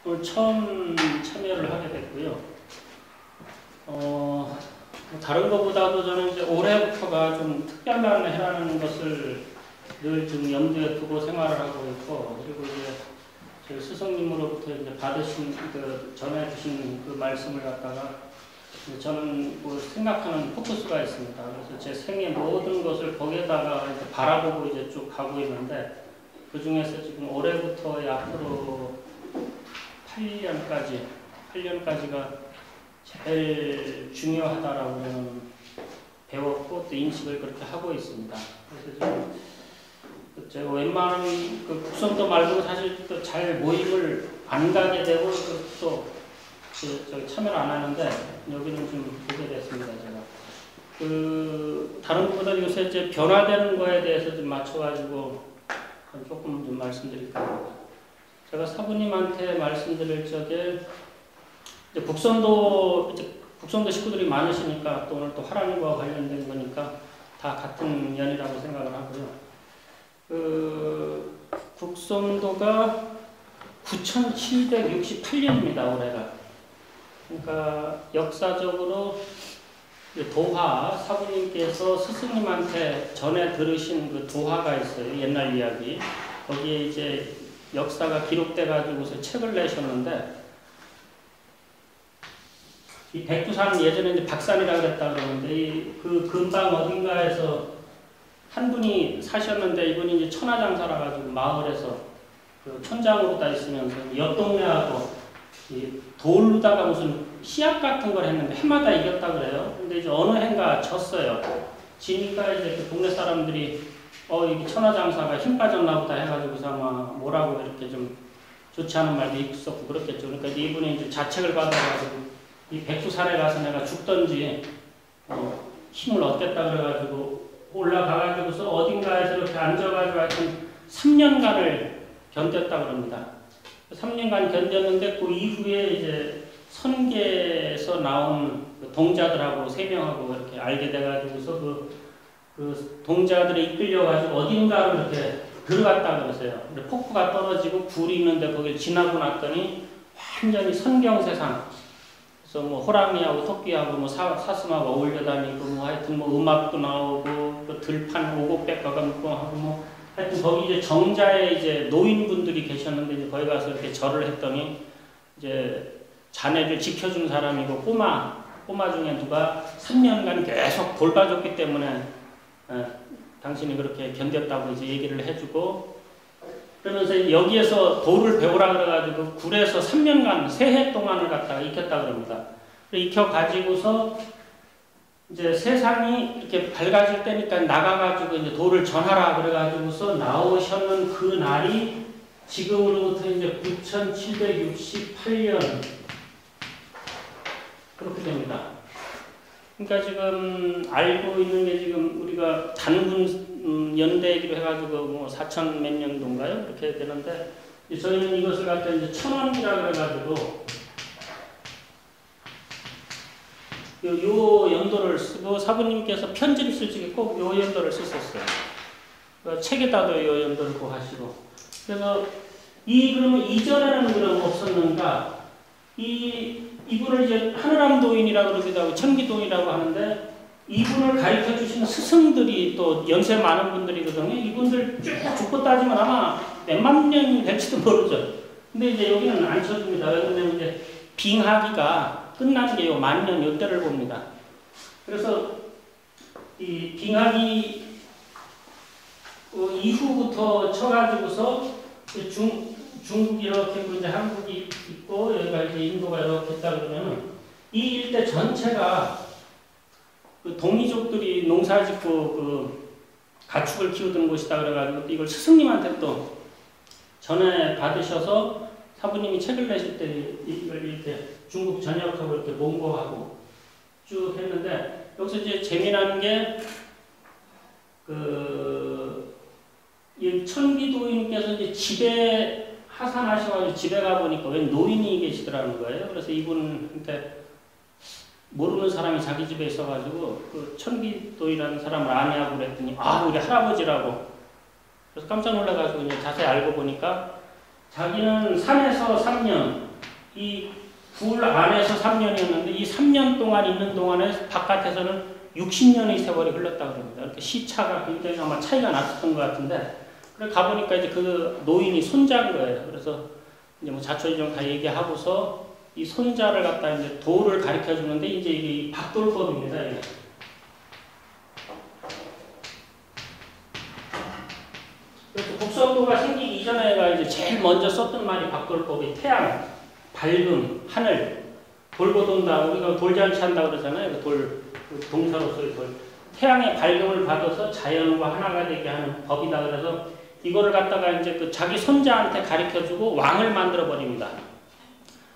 오늘 처음 참여를 하게 됐고요. 다른 것보다도 저는 이제 올해부터가 좀 특별한 해라는 것을 늘 좀 염두에 두고 생활을 하고 있고, 그리고 이제 저희 스승님으로부터 이제 받으신 전해주신 그 말씀을 갖다가 저는 뭐 생각하는 포커스가 있습니다. 그래서 제 생의 모든 것을 거기에다가 이제 바라보고 이제 쭉 가고 있는데, 그 중에서 지금 올해부터의 앞으로 8년까지가 제일 중요하다라고 저는 배웠고 또 인식을 그렇게 하고 있습니다. 그래서 지금 제가 웬만한 그 국선도 말고 사실 또 잘 모임을 안 가게 되고 또 저기 참여를 안 하는데 여기는 좀 보게 됐습니다. 제가 다른 것보다 요새 이제 변화되는 거에 대해서 좀 맞춰가지고 조금 좀 말씀드릴까 합니다. 제가 사부님한테 말씀드릴 적에 이제 국선도 식구들이 많으시니까 또 오늘 또 화랑과 관련된 거니까 다 같은 연이라고 생각을 하고요. 국선도가 9768년입니다, 올해가. 그러니까 역사적으로 도화, 사부님께서 스승님한테 전해 들으신 그 도화가 있어요. 옛날 이야기. 거기에 이제 역사가 기록돼가지고서 책을 내셨는데, 이 백두산 예전에 이제 박산이라고 그랬다 그러는데, 그 근방 어딘가에서 한 분이 사셨는데, 이분이 이제 천하장사라 가지고 마을에서 그 천장으로 다 있으면서 옆 동네하고 이 돌로다가 무슨 시합 같은 걸 했는데 해마다 이겼다 그래요. 근데 이제 어느 해인가 졌어요. 지니까 이제 그 동네 사람들이 이게 천하장사가 힘 빠졌나 보다 해가지고서 아마 뭐라고 이렇게 좀 좋지 않은 말도 있었고 그렇겠죠. 그러니까 이분이 이제 자책을 받아가지고 이 백두산에 가서 내가 죽던지 힘을 얻겠다 그래가지고 올라가가지고서 어딘가에서 이렇게 앉아가지고 하여튼 3년간을 견뎠다 그럽니다. 3년간 견뎠는데 그 이후에 이제 선계에서 나온 동자들하고 3명하고 이렇게 알게 돼가지고서 그 동자들에 이끌려가지고 어딘가로 이렇게 들어갔다 그러세요. 근데 폭포가 떨어지고 굴이 있는데 거길 지나고 났더니 완전히 선경세상. 그래서 뭐 호랑이하고 토끼하고 뭐 사슴하고 어울려 다니고 뭐 하여튼 뭐 음악도 나오고 그 들판 오곡백 가감고 하고 뭐 하여튼 거기 이제 정자에 이제 노인분들이 계셨는데 이제 거기 가서 이렇게 절을 했더니 이제 자네를 지켜준 사람이고 꼬마 중에 누가 3년간 계속 돌봐줬기 때문에 당신이 그렇게 견뎠다고 이제 얘기를 해주고, 그러면서 여기에서 도를 배우라 그래가지고 굴에서 3년간 3해 동안을 갖다가 익혔다 그럽니다. 익혀가지고서 이제 세상이 이렇게 밝아질 때니까 나가가지고 이제 도를 전하라 그래가지고서 나오셨는 그 날이 지금으로부터 이제 9768년 그렇게 됩니다. 그러니까 지금 알고 있는 게 지금 우리가 단군 연대기로 해가지고 뭐 4천 몇 년도인가요? 그렇게 되는데 저희는 이것을 갖다 이제 천원이라 그래가지고 요 연도를 쓰고 사부님께서 편지를 쓸 적에 꼭 요 연도를 쓰셨어요. 책에다도 요 연도를 꼭 하시고. 그래서 그러면 이전에는 그럼 없었는가? 이분을 이제 하늘암도인이라고 그러기도 하고 천기도인이라고 하는데, 이분을 가르쳐 주시는 스승들이 또 연세 많은 분들이거든요. 이분들 쭉 죽고 따지면 아마 몇만 년이 될지도 모르죠. 근데 이제 여기는 안 쳐줍니다. 왜냐면 이제 빙하기가 끝나는 게 요 만년 요때를 봅니다. 그래서 이 빙하기 이후부터 쳐가지고서 중국이 이렇게 있고 이제 한국이 있고 여기가 이제 인도가 이렇게 있다 그러면은 이 일대 전체가 그 동이족들이 농사짓고 그 가축을 키우던 곳이다 그래가지고 이걸 스승님한테 또 전해 받으셔서 사부님이 책을 내실 때 이걸 이렇게 중국 전역하고 이렇게 몽고하고 쭉 했는데, 여기서 이제 재미나는 게 이 천기도인께서 이제 집에 하산하셔가지고 집에 가보니까 웬 노인이 계시더라는 거예요. 그래서 이분한테 모르는 사람이 자기 집에 있어가지고 그 천기도인이라는 사람을 아냐고 그랬더니 우리 할아버지라고. 그래서 깜짝 놀라가지고 이제 자세히 알고 보니까 자기는 산에서 3년, 이 굴 안에서 3년이었는데 이 3년 동안 있는 동안에 바깥에서는 60년의 세월이 흘렀다고 합니다. 이렇게 시차가 굉장히 아마 차이가 났었던 것 같은데, 그래 가보니까 이제 그 노인이 손자인 거예요. 그래서 이제 뭐 자초지종 다 얘기하고서 이 손자를 갖다 이제 도를 가르쳐 주는데 이제 이게 박돌법입니다. 이게. 그래서 국선도가 생기기 이전에가 이제 제일 먼저 썼던 말이 박돌법이 태양, 밝음, 하늘, 돌고 돈다. 우리가 돌잔치 한다고 그러잖아요. 그 동사로서의 돌. 태양의 밝음을 받아서 자연과 하나가 되게 하는 법이다. 그래서 이거를 갖다가 이제 그 자기 손자한테 가르쳐주고 왕을 만들어 버립니다.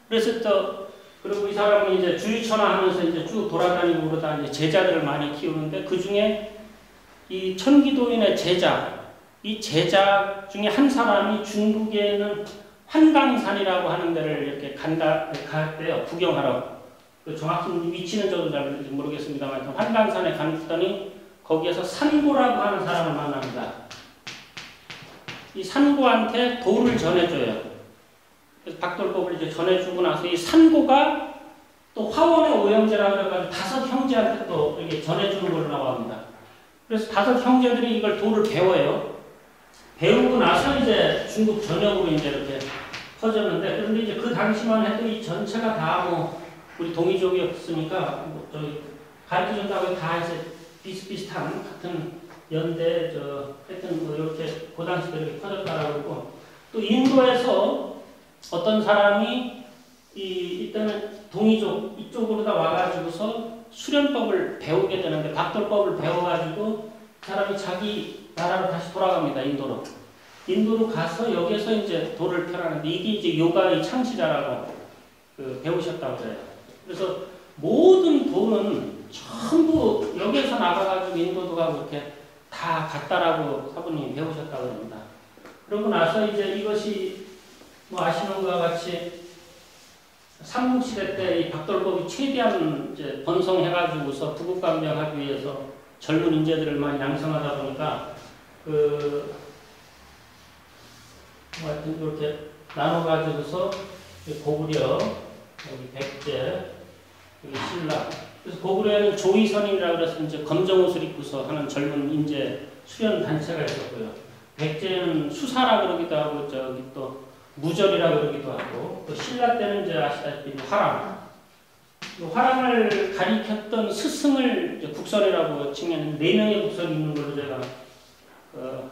그래서 그리고 이 사람은 이제 주유천하 하면서 이제 쭉 돌아다니고 그러다 이제 제자들을 많이 키우는데 그 중에 이 천기도인의 제자, 이 제자 중에 한 사람이 중국에 있는 한강산이라고 하는 데를 이렇게 갔대요. 구경하러. 그 정확히 위치는 저도 잘 모르겠습니다만 한강산에 갔더니 거기에서 산고라고 하는 사람을 만납니다. 이 산고한테 도를 전해줘요. 그래서 박돌법을 이제 전해주고 나서 이 산고가 또 화원의 오영제라고 해가지고 5 형제한테 또 이렇게 전해주는 걸로 나옵니다. 그래서 5 형제들이 이걸 도를 배워요. 배우고 나서 이제 중국 전역으로 이제 이렇게 퍼졌는데, 그런데 이제 그 당시만 해도 이 전체가 다 뭐 우리 동이족이었으니까 뭐 저기 가르쳐 준다고 다 해서 비슷비슷한 같은 연대 하여튼 뭐 이렇게 그 당시도 이렇게 퍼졌다라고 그러고, 또 인도에서 어떤 사람이 이때는 동이족 이쪽으로 다 와가지고서 수련법을 배우게 되는데 박돌법을 배워가지고 사람이 자기 나라로 다시 돌아갑니다. 인도로 가서 여기서 이제 도를 펴라는데 이게 이제 요가의 창시자라고 배우셨다고 그래요. 그래서 모든 도는 전부 여기에서 나가가지고 인도도 가고 이렇게 다 갔다라고 사부님이 배우셨다고 합니다. 그러고 나서 이제 이것이 뭐 아시는 것과 같이 삼국시대 때 이 박돌법이 최대한 이제 번성해가지고서 부국감명하기 위해서 젊은 인재들을 많이 양성하다 보니까 하여튼 이렇게 나눠가지고서 고구려, 여기 백제, 여기 신라. 그래서 고구려에는 조이선이라고 해서 이제 검정 옷을 입고서 하는 젊은 인재 수련 단체가 있었고요. 백제는 수사라 그러기도 하고 저기 또 무절이라 그러기도 하고, 또 신라 때는 이제 아시다시피 화랑. 화랑을 가리켰던 스승을 이제 국선이라고 칭하는 4명의 국선이 있는 걸로 제가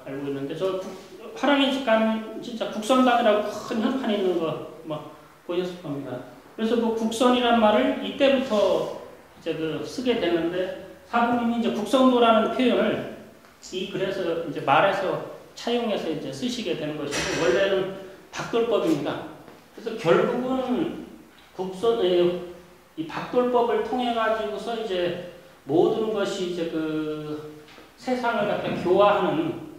알고 있는데, 저 화랑에 가면 진짜 국선당이라고 큰 현판이 있는 거 뭐 보셨을 겁니다. 그래서 그 국선이란 말을 이때부터 이제 쓰게 됐는데, 사부님이 이제 국선도라는 표현을 이 글에서 이제 말에서 차용해서 이제 쓰시게 되는 것이고, 원래는 박돌법입니다. 그래서 결국은 이 박돌법을 통해 가지고서 이제 모든 것이 이제 세상을 갖다 교화하는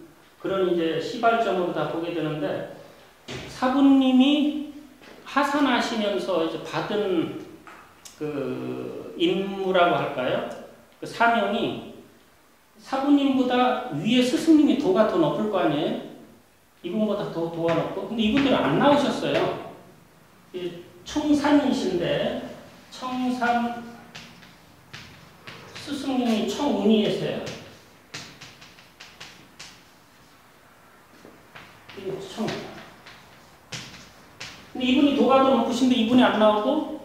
그런 이제 시발점으로 다 보게 되는데, 사부님이 하산하시면서 이제 받은 임무라고 할까요? 사명이 사부님보다 위에 스승님이 도가 더 높을 거 아니에요? 이분보다 더 도가 높고, 근데 이분들은 안 나오셨어요. 청산이신데, 청산 스승님이 청운이에서요. 근데 이분이 도가 더 높으신데 이분이 안 나오고,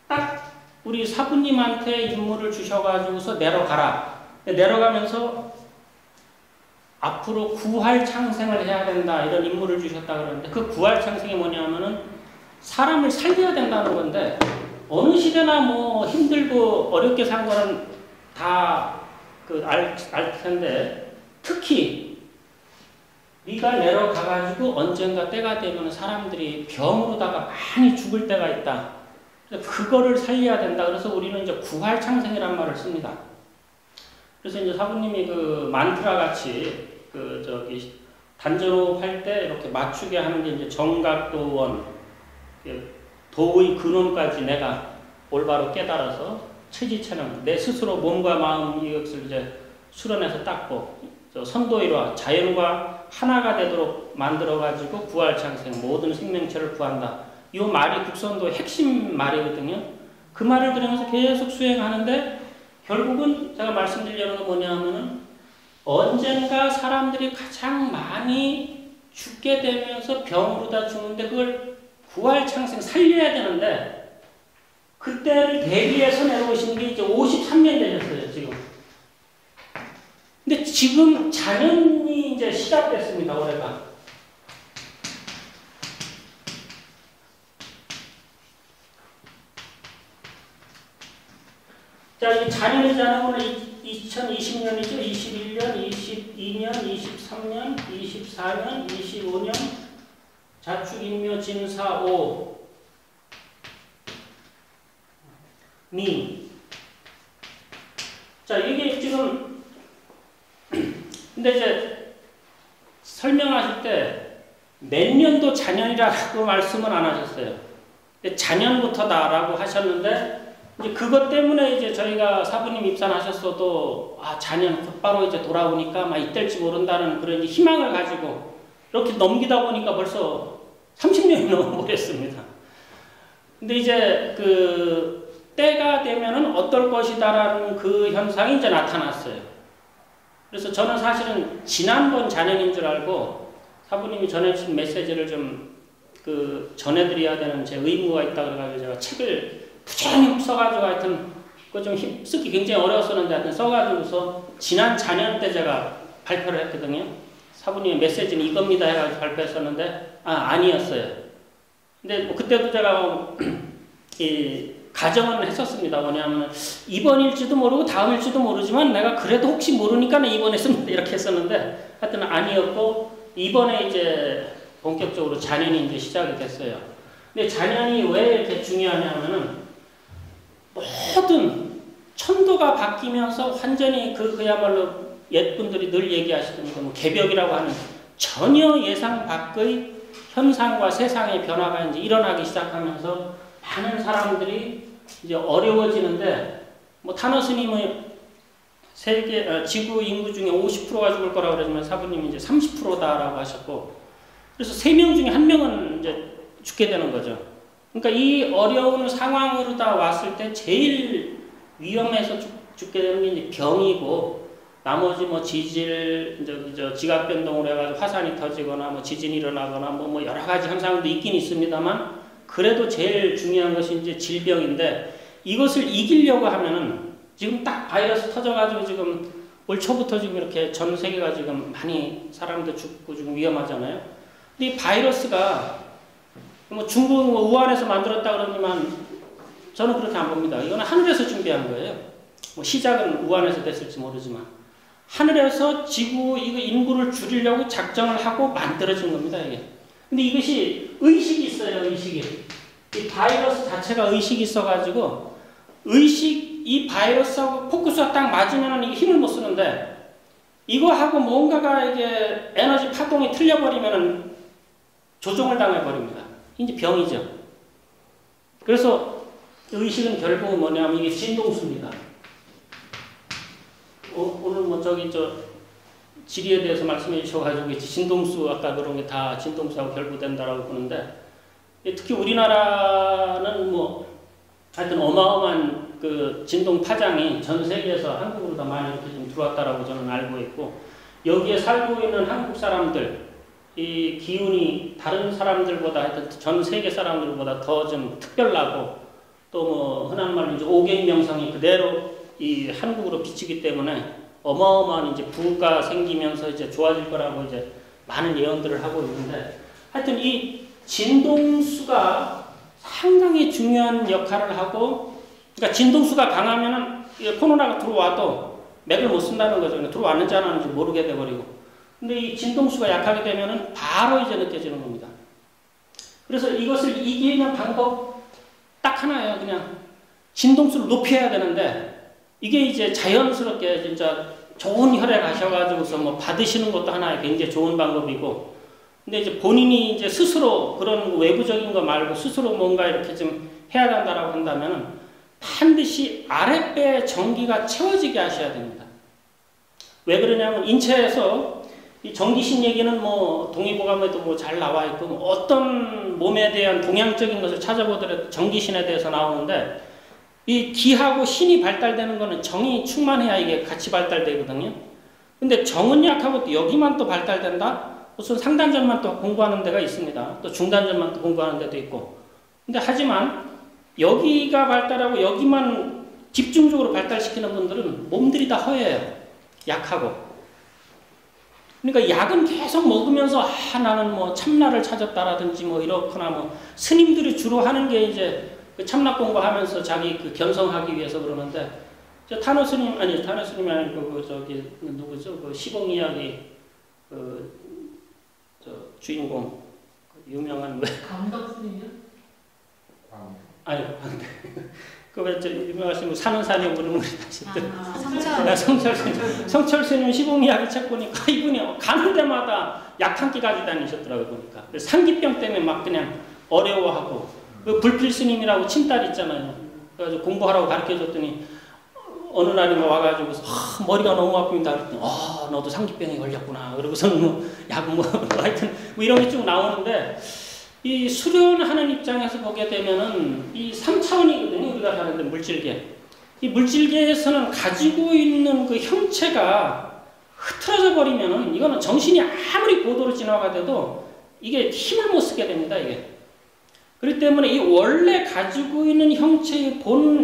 딱 우리 사부님한테 임무를 주셔가지고서 내려가라. 내려가면서 앞으로 구활창생을 해야 된다, 이런 임무를 주셨다 그러는데, 그 구활창생이 뭐냐면은 사람을 살려야 된다는 건데, 어느 시대나 뭐 힘들고 어렵게 산 거는 다 알 텐데, 특히 네가 내려가가지고 언젠가 때가 되면 사람들이 병으로다가 많이 죽을 때가 있다. 그거를 살려야 된다. 그래서 우리는 이제 구활창생이라는 말을 씁니다. 그래서 이제 사부님이 만트라 같이 단전호흡 할 때 이렇게 맞추게 하는 게 이제 정각도원, 도의 근원까지 내가 올바로 깨달아서 체지체능, 내 스스로 몸과 마음 이것을 이제 수련해서 닦고, 선도일화, 자연과 하나가 되도록 만들어가지고 구활창생, 모든 생명체를 구한다. 이 말이 국선도 핵심 말이거든요. 그 말을 들으면서 계속 수행하는데 결국은 제가 말씀드리려는 건 뭐냐면은 언젠가 사람들이 가장 많이 죽게 되면서 병으로 다 죽는데 그걸 부활창생 살려야 되는데 그때를 대비해서 내려오시는 게 이제 53년 되셨어요, 지금. 근데 지금 자연이 이제 시작됐습니다, 올해가. 자, 이 자연이라는 거는 2020년이죠. 21년, 22년, 23년, 24년, 25년, 자축인묘 진사오 미. 자, 이게 지금 근데 이제 설명하실 때 몇 년도 자년이라고 말씀은 안 하셨어요. 자년부터다라고 하셨는데 이제 그것 때문에 이제 저희가 사부님 입산하셨어도 자년 곧바로 이제 돌아오니까 막 이때일지 모른다는 그런 이제 희망을 가지고 이렇게 넘기다 보니까 벌써 30년이 넘어버렸습니다. 근데 이제 그 때가 되면은 어떨 것이다라는 그 현상이 이제 나타났어요. 그래서 저는 사실은 지난번 자년인 줄 알고 사부님이 전해주신 메시지를 좀 그 전해드려야 되는 제 의무가 있다 그래가지고 제가 책을 부지런히 써가지고 하여튼 그거 좀 쓰기 굉장히 어려웠었는데 하여튼 써가지고서 지난 자년 때 제가 발표를 했거든요. 사부님의 메시지는 이겁니다 해가지고 발표했었는데 아니었어요. 근데 뭐 그때도 제가 이 가정은 했었습니다. 뭐냐면 이번일지도 모르고 다음일지도 모르지만 내가 그래도 혹시 모르니까 이번에 씁니다 이렇게 했었는데 하여튼 아니었고 이번에 이제 본격적으로 자년이 이제 시작이 됐어요. 근데 자년이 왜 이렇게 중요하냐면은 모든 천도가 바뀌면서 완전히 그야말로 옛분들이 늘 얘기하시던 그 뭐 개벽이라고 하는 전혀 예상 밖의 현상과 세상의 변화가 이제 일어나기 시작하면서 많은 사람들이 이제 어려워지는데 뭐 타노 스님의 지구 인구 중에 50%가 죽을 거라고 그러지만 사부님이 이제 30%다라고 하셨고 그래서 3명 중에 1명은 이제 죽게 되는 거죠. 그러니까 이 어려운 상황으로 다 왔을 때 제일 위험해서 죽게 되는 게 이제 병이고 나머지 뭐 지질, 지각 변동으로 해가지고 화산이 터지거나 뭐 지진이 일어나거나 뭐 여러 가지 현상도 있긴 있습니다만 그래도 제일 중요한 것이 이제 질병인데 이것을 이기려고 하면은 지금 딱 바이러스 터져가지고 지금 올 초부터 지금 이렇게 전 세계가 지금 많이 사람들 죽고 지금 위험하잖아요. 근데 이 바이러스가 뭐 중국 뭐 우한에서 만들었다 그러지만 저는 그렇게 안 봅니다. 이거는 하늘에서 준비한 거예요. 뭐 시작은 우한에서 됐을지 모르지만 하늘에서 지구 이거 인구를 줄이려고 작정을 하고 만들어진 겁니다. 이게. 근데 이것이 의식이 있어요. 의식이. 이 바이러스 자체가 의식이 있어가지고 이 바이러스하고 포커스가 딱 맞으면 이게 힘을 못 쓰는데 이거하고 뭔가가 이게 에너지 파동이 틀려버리면 조종을 당해버립니다. 이제 병이죠. 그래서 의식은 결국은 뭐냐면 이게 진동수입니다. 오늘 뭐 지리에 대해서 말씀해 주셔가지고 진동수 아까 그런 게 다 진동수하고 결부된다라고 보는데 특히 우리나라는 뭐 하여튼 어마어마한 그 진동 파장이 전 세계에서 한국으로 다 많이 이렇게 좀 들어왔다라고 저는 알고 있고 여기에 살고 있는 한국 사람들 이 기운이 다른 사람들보다 하여튼 전 세계 사람들보다 더 좀 특별하고 또 뭐 흔한 말로 이제 오갱명성이 그대로 이 한국으로 비치기 때문에 어마어마한 이제 부가 생기면서 이제 좋아질 거라고 이제 많은 예언들을 하고 있는데 하여튼 이 진동수가 상당히 중요한 역할을 하고 그러니까 진동수가 강하면은 코로나가 들어와도 맥을 못 쓴다는 거죠. 들어왔는지 안 왔는지 모르게 돼버리고 근데 이 진동수가 약하게 되면은 바로 이제 느껴지는 겁니다. 그래서 이것을 이기는 방법 딱 하나예요. 그냥 진동수를 높여야 되는데 이게 이제 자연스럽게 진짜 좋은 혈액 하셔가지고서 뭐 받으시는 것도 하나의 굉장히 좋은 방법이고 근데 이제 본인이 이제 스스로 그런 외부적인 거 말고 스스로 뭔가 이렇게 좀 해야 된다라고 한다면은 반드시 아랫배에 전기가 채워지게 하셔야 됩니다. 왜 그러냐면 인체에서 이 정기신 얘기는 뭐 동의보감에도 뭐 잘 나와 있고 뭐 어떤 몸에 대한 동양적인 것을 찾아보더라도 정기신에 대해서 나오는데 이 기하고 신이 발달되는 거는 정이 충만해야 이게 같이 발달되거든요. 근데 정은 약하고 여기만 또 발달된다? 무슨 상단전만 또 공부하는 데가 있습니다. 또 중단전만 또 공부하는 데도 있고. 근데 하지만 여기가 발달하고 여기만 집중적으로 발달시키는 분들은 몸들이 다 허해요. 약하고. 그러니까 약은 계속 먹으면서 나는 뭐 참나를 찾았다라든지 뭐 이렇거나 뭐 스님들이 주로 하는 게 이제 그 참나 공부하면서 자기 그 견성하기 위해서 그러는데 탄호 스님이 아니고 그 저기 누구죠? 그 시공 이야기 저 주인공 유명한 감덕 스님이요? 아니 그 유명하신 사는 산에 오는 우리 성철 스님 시공 이야기 책 보니까 이분이 가는 데마다 약 한 끼 가지고 다니셨더라고요 보니까. 상기병 때문에 막 그냥 어려워하고 그 불필 스님이라고 친딸 있잖아요. 그래서 공부하라고 가르쳐줬더니 어느 날이 와가지고 머리가 너무 아픕니다. 그랬더니 너도 상기병에 걸렸구나. 그러고서는 뭐 약 뭐 하여튼 뭐 이런 게 쭉 나오는데 이 수련하는 입장에서 보게 되면은 이 3차원이거든요. 우리가 하는데 물질계. 이 물질계에서는 가지고 있는 그 형체가 흐트러져 버리면은 이거는 정신이 아무리 고도로 진화가 돼도 이게 힘을 못 쓰게 됩니다. 이게. 그렇기 때문에 이 원래 가지고 있는 형체의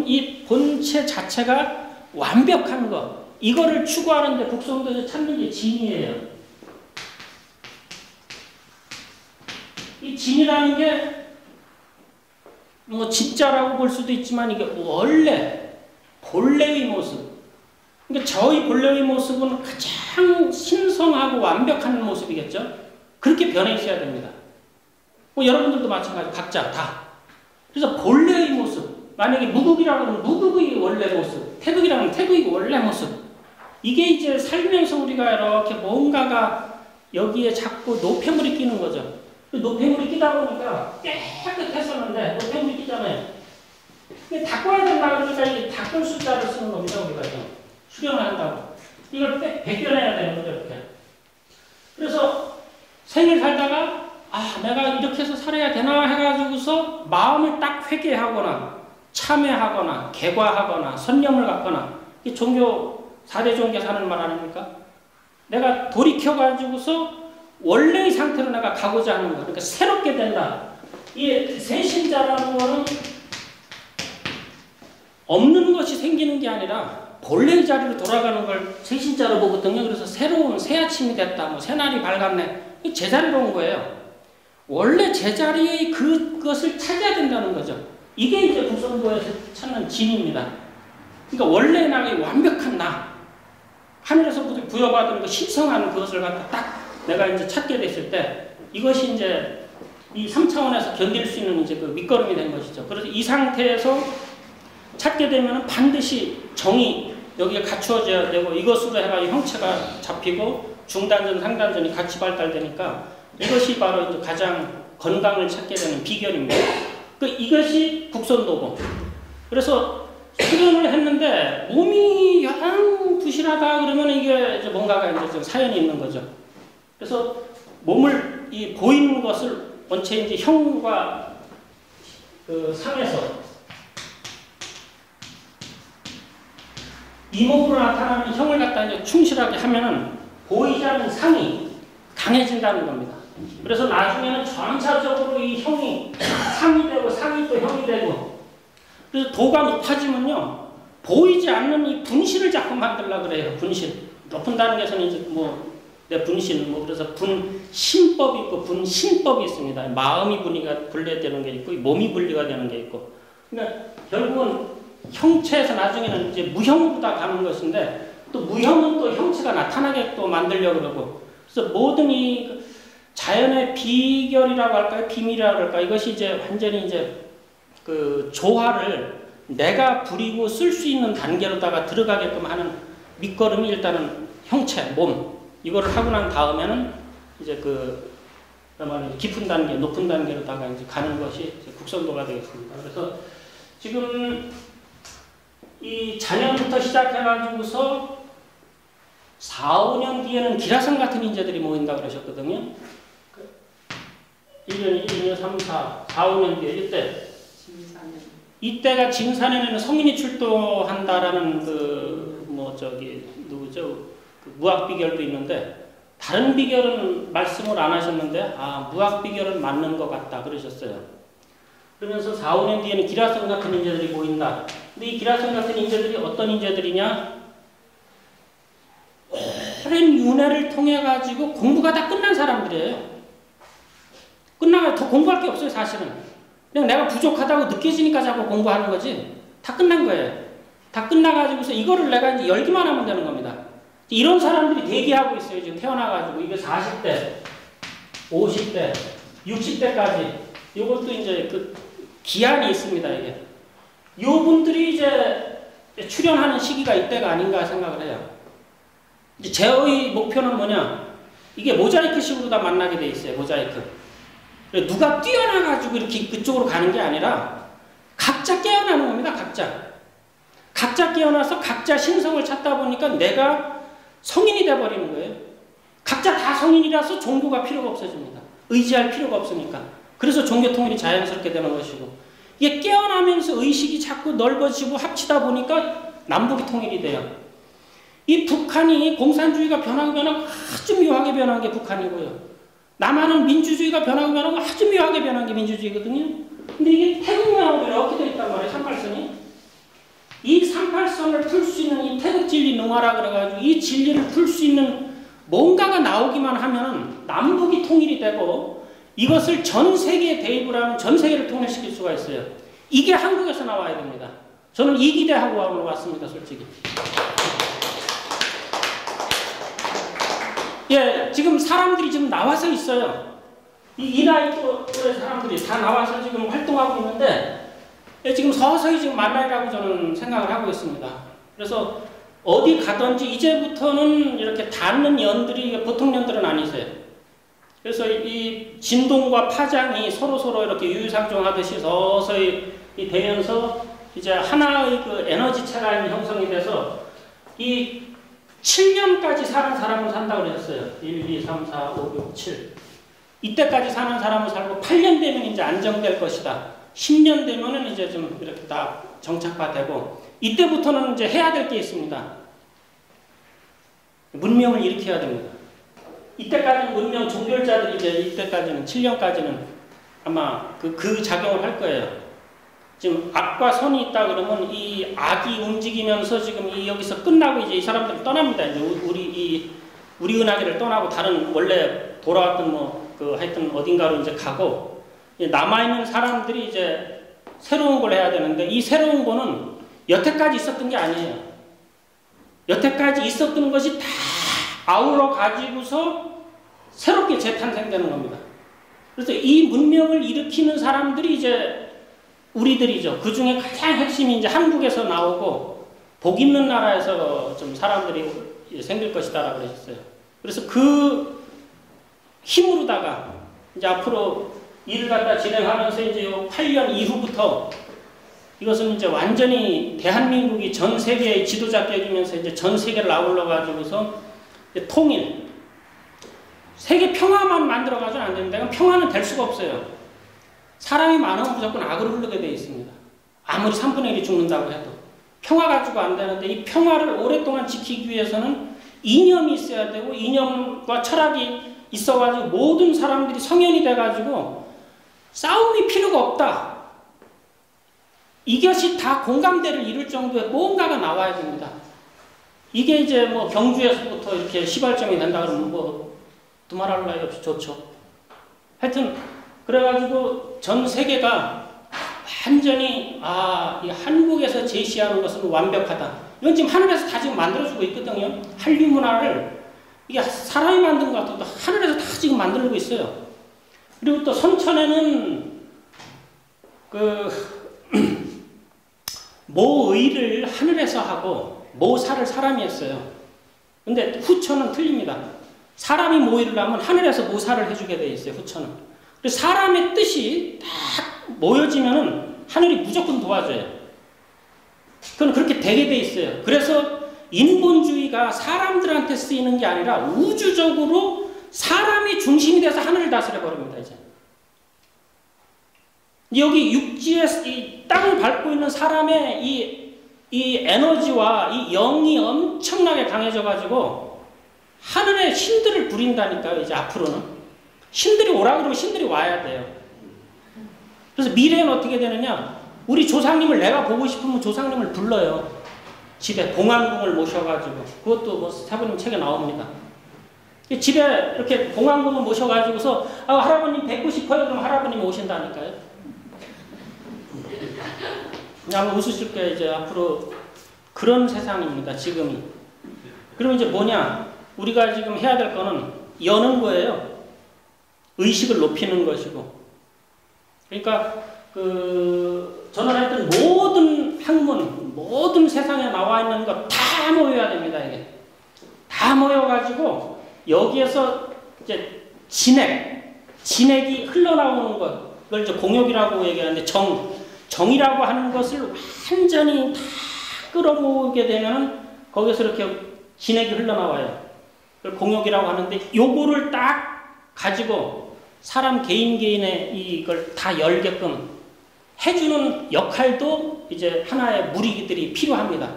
이 본체 자체가 완벽한 거, 이거를 추구하는데 북송도에서 찾는 게 진이에요. 이 진이라는 게 뭐 진짜라고 볼 수도 있지만 이게 원래 본래의 모습. 그러니까 저희 본래의 모습은 가장 신성하고 완벽한 모습이겠죠. 그렇게 변해 있어야 됩니다. 뭐 여러분들도 마찬가지, 각자 다. 그래서 본래의 모습. 만약에 무극이라고 하면 무극의 원래 모습, 태극이라고 하면 태극의 원래 모습. 이게 이제 살면서 우리가 이렇게 뭔가가 여기에 자꾸 노폐물이 끼는 거죠. 노폐물이 끼다 보니까 깨끗했었는데 노폐물이 끼잖아요. 근데 닦아야 된다 그러니까 이게 닦을 숫자를 쓰는 겁니다. 우리가 수련을 한다고. 이걸 벗겨내야 되는 거죠. 이렇게. 그래서 생일 살다가 내가 이렇게 해서 살아야 되나 해가지고서 마음을 딱 회개하거나 참회하거나 개과하거나 선념을 갖거나 이 종교 4대 종교 사는 말 아닙니까? 내가 돌이켜가지고서 원래의 상태로 내가 가고자 하는 거. 그러니까 새롭게 된다. 이 새신자라는 거는 없는 것이 생기는 게 아니라 본래의 자리로 돌아가는 걸 새신자로 보거든요. 그래서 새로운 새 아침이 됐다. 뭐 새날이 밝았네. 이 제자리로 온 거예요. 원래 제자리의 그것을 찾아야 된다는 거죠. 이게 이제 북성도에서 찾는 진입니다. 그러니까 원래 나의 완벽한 나, 하늘에서 부여받은 그 신성한 그것을 갖다 딱 내가 이제 찾게 됐을 때 이것이 이제 이 3차원에서 견딜 수 있는 이제 그 밑거름이 된 것이죠. 그래서 이 상태에서 찾게 되면 반드시 정이 여기에 갖추어져야 되고 이것으로 해가지고 형체가 잡히고 중단전, 상단전이 같이 발달되니까 이것이 바로 이제 가장 건강을 찾게 되는 비결입니다. 이것이 북선도고. 그래서 수련을 했는데 몸이 영 부실하다 그러면 이게 이제 뭔가가 이제 좀 사연이 있는 거죠. 그래서 몸을 이 보이는 것을 원체 이제 형과 그 상에서 이 몸으로 나타나는 형을 갖다 이제 충실하게 하면은 보이지 않는 상이 강해진다는 겁니다. 그래서 나중에는 전차적으로 이 형이 상이 되고 상이 또 형이 되고 그래서 도가 높아지면요 보이지 않는 이 분신을 자꾸 만들려고 그래요. 분신. 높은 단계에서는 이제 뭐 내 분신, 뭐 그래서 분신법이 있고 분신법이 있습니다. 마음이 분리되는 게 있고 몸이 분리가 되는 게 있고. 그러니까 결국은 형체에서 나중에는 이제 무형으로 다 가는 것인데 또 무형은 또 형체가 나타나게 또 만들려고 그러고. 그래서 모든 이 자연의 비결이라고 할까요? 비밀이라고 할까요? 이것이 이제 완전히 이제 그 조화를 내가 부리고 쓸 수 있는 단계로다가 들어가게끔 하는 밑거름이 일단은 형체, 몸. 이거를 하고 난 다음에는 이제 깊은 단계, 높은 단계로다가 이제 가는 것이 이제 국선도가 되겠습니다. 그래서 지금 이 자녀부터 시작해가지고서 4, 5년 뒤에는 기라성 같은 인재들이 모인다 그러셨거든요. 1년, 2년, 3, 4, 5년 뒤에 이때가 진사년에는 성인이 출도한다라는 누구죠? 그 무학 비결도 있는데 다른 비결은 말씀을 안 하셨는데 무학 비결은 맞는 것 같다 그러셨어요. 그러면서 4, 5년 뒤에는 기라성 같은 인재들이 모인다. 근데 이 기라성 같은 인재들이 어떤 인재들이냐? 오랜 윤회를 통해 가지고 공부가 다 끝난 사람들이에요. 끝나가 더 공부할 게 없어요, 사실은. 그냥 내가 부족하다고 느껴지니까 자꾸 공부하는 거지. 다 끝난 거예요. 다 끝나가지고서 이거를 내가 이제 열기만 하면 되는 겁니다. 이런 사람들이 대기하고 있어요. 지금 태어나가지고 이게 40대, 50대, 60대까지 이것도 이제 그 기한이 있습니다. 이게 요 분들이 이제 출연하는 시기가 이때가 아닌가 생각을 해요. 이제 제의 목표는 뭐냐? 이게 모자이크식으로 다 만나게 돼 있어요. 모자이크. 누가 뛰어나가지고 이렇게 그쪽으로 가는 게 아니라 각자 깨어나는 겁니다. 각자 깨어나서 각자 신성을 찾다 보니까 내가 성인이 돼버리는 거예요. 각자 다 성인이라서 종교가 필요가 없어집니다. 의지할 필요가 없으니까. 그래서 종교 통일이 자연스럽게 되는 것이고, 이게 깨어나면서 의식이 자꾸 넓어지고 합치다 보니까 남북이 통일이 돼요. 이 북한이 공산주의가 변하고 아주 묘하게 변한 게 북한이고요. 남한은 민주주의가 변하고 아주 묘하게 변한 게 민주주의거든요. 근데 이게 태극양하고 이렇게 되어 있단 말이에요. 38선이. 이 38선을 풀 수 있는 이 태극진리 능화라 그래가지고 이 진리를 풀 수 있는 뭔가가 나오기만 하면 남북이 통일이 되고 이것을 전 세계에 대입을 하면 전 세계를 통일시킬 수가 있어요. 이게 한국에서 나와야 됩니다. 저는 이 기대하고 오늘 왔습니다. 솔직히. 예, 지금 사람들이 지금 나와서 있어요. 이 나이 또래 사람들이 다 나와서 지금 활동하고 있는데, 예, 지금 서서히 지금 만나라고 저는 생각을 하고 있습니다. 그래서 어디 가든지 이제부터는 이렇게 닿는 연들이 보통 연들은 아니세요. 그래서 이 진동과 파장이 서로 이렇게 유유상종하듯이 서서히 되면서 이제 하나의 그 에너지체가 형성이 돼서 이 7년까지 사는 사람은 산다고 그랬어요. 1, 2, 3, 4, 5, 6, 7. 이때까지 사는 사람은 살고 8년 되면 이제 안정될 것이다. 10년 되면은 이제 좀 이렇게 다 정착화되고, 이때부터는 이제 해야 될 게 있습니다. 문명을 일으켜야 됩니다. 이때까지는 문명 종결자들이 이제 이때까지는 7년까지는 아마 그 작용을 할 거예요. 지금 악과 선이 있다 그러면 이 악이 움직이면서 지금 여기서 끝나고 이제 이 사람들은 떠납니다. 이제 우리 은하계를 떠나고 다른 원래 돌아왔던 하여튼 어딘가로 이제 가고, 남아있는 사람들이 이제 새로운 걸 해야 되는데, 이 새로운 거는 여태까지 있었던 게 아니에요. 여태까지 있었던 것이 다 아울러 가지고서 새롭게 재탄생되는 겁니다. 그래서 이 문명을 일으키는 사람들이 이제 우리들이죠. 그 중에 가장 핵심이 이제 한국에서 나오고 복 있는 나라에서 좀 사람들이 생길 것이다라고 그러셨어요. 그래서 그 힘으로다가 이제 앞으로 일을 갖다 진행하면서 이제 8년 이후부터 이것은 이제 완전히 대한민국이 전 세계의 지도자격이면서 이제 전 세계를 아울러 가지고서 통일, 세계 평화만 만들어 가지고는 안 됩니다. 평화는 될 수가 없어요. 사람이 많으면 무조건 악으로 흐르게 되어 있습니다. 아무리 3분의 1이 죽는다고 해도 평화 가지고 안 되는데, 이 평화를 오랫동안 지키기 위해서는 이념이 있어야 되고, 이념과 철학이 있어가지고 모든 사람들이 성현이 돼가지고 싸움이 필요가 없다. 이것이 다 공감대를 이룰 정도의 뭔가가 나와야 됩니다. 이게 이제 경주에서부터 이렇게 시발점이 된다 그러면 두말할 나위 없이 좋죠. 하여튼 그래가지고 전 세계가 완전히 이 한국에서 제시하는 것은 완벽하다. 이건 지금 하늘에서 다 지금 만들어주고 있거든요. 한류 문화를 이게 사람이 만든 것 같아도 하늘에서 다 지금 만들고 있어요. 그리고 또 선천에는 모의를 하늘에서 하고 모사를 사람이 했어요. 근데 후천은 틀립니다. 사람이 모의를 하면 하늘에서 모사를 해주게 돼 있어요. 후천은. 그래서 사람의 뜻이 딱 모여지면은 하늘이 무조건 도와줘요. 그건 그렇게 되게 돼 있어요. 그래서 인본주의가 사람들한테 쓰이는 게 아니라 우주적으로 사람이 중심이 돼서 하늘을 다스려 버립니다. 이제 여기 육지에 이 땅을 밟고 있는 사람의 이 에너지와 이 영이 엄청나게 강해져 가지고 하늘의 신들을 부린다니까요. 이제 앞으로는 신들이 오라 그러면 신들이 와야 돼요. 그래서 미래는 어떻게 되느냐? 우리 조상님을 내가 보고 싶으면 조상님을 불러요. 집에 봉황궁을 모셔가지고, 그것도 뭐 사부님 책에 나옵니다. 집에 이렇게 봉황궁을 모셔가지고서 할아버님 뵙고 싶어요. 그럼 할아버님이 오신다니까요. 그냥 웃으실 게 이제 앞으로 그런 세상입니다. 지금이. 그럼 이제 뭐냐? 우리가 지금 해야 될 거는 여는 거예요. 의식을 높이는 것이고. 그러니까 저는 하여튼 모든 학문, 모든 세상에 나와 있는 것 다 모여야 됩니다. 이게 다 모여가지고 여기에서 이제 진액이 흘러나오는 것, 그걸 이제 공욕이라고 얘기하는데 정이라고 하는 것을 완전히 다 끌어모으게 되면 거기서 이렇게 진액이 흘러나와요. 그걸 공욕이라고 하는데 요거를 딱 가지고 사람 개인의 이걸 다 열게끔 해주는 역할도 이제 하나의 무리들이 필요합니다.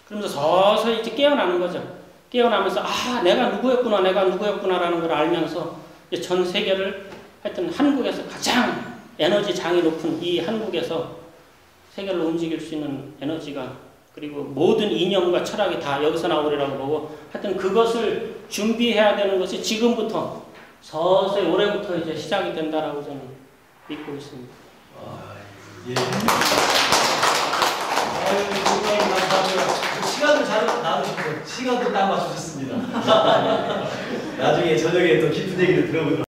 그러면서 서서히 이제 깨어나는 거죠. 깨어나면서 내가 누구였구나라는 걸 알면서 이제 전 세계를 하여튼 한국에서 가장 에너지 장이 높은 이 한국에서 세계를 움직일 수 있는 에너지가, 그리고 모든 이념과 철학이 다 여기서 나오리라고 보고, 하여튼 그것을 준비해야 되는 것이 지금부터 서서히 올해부터 이제 시작이 된다라고 저는 믿고 있습니다. 예. 시간을 잘 나누시고 시간도 딱 맞추셨습니다. 나중에 저녁에 또 깊은 얘기를 들어보도록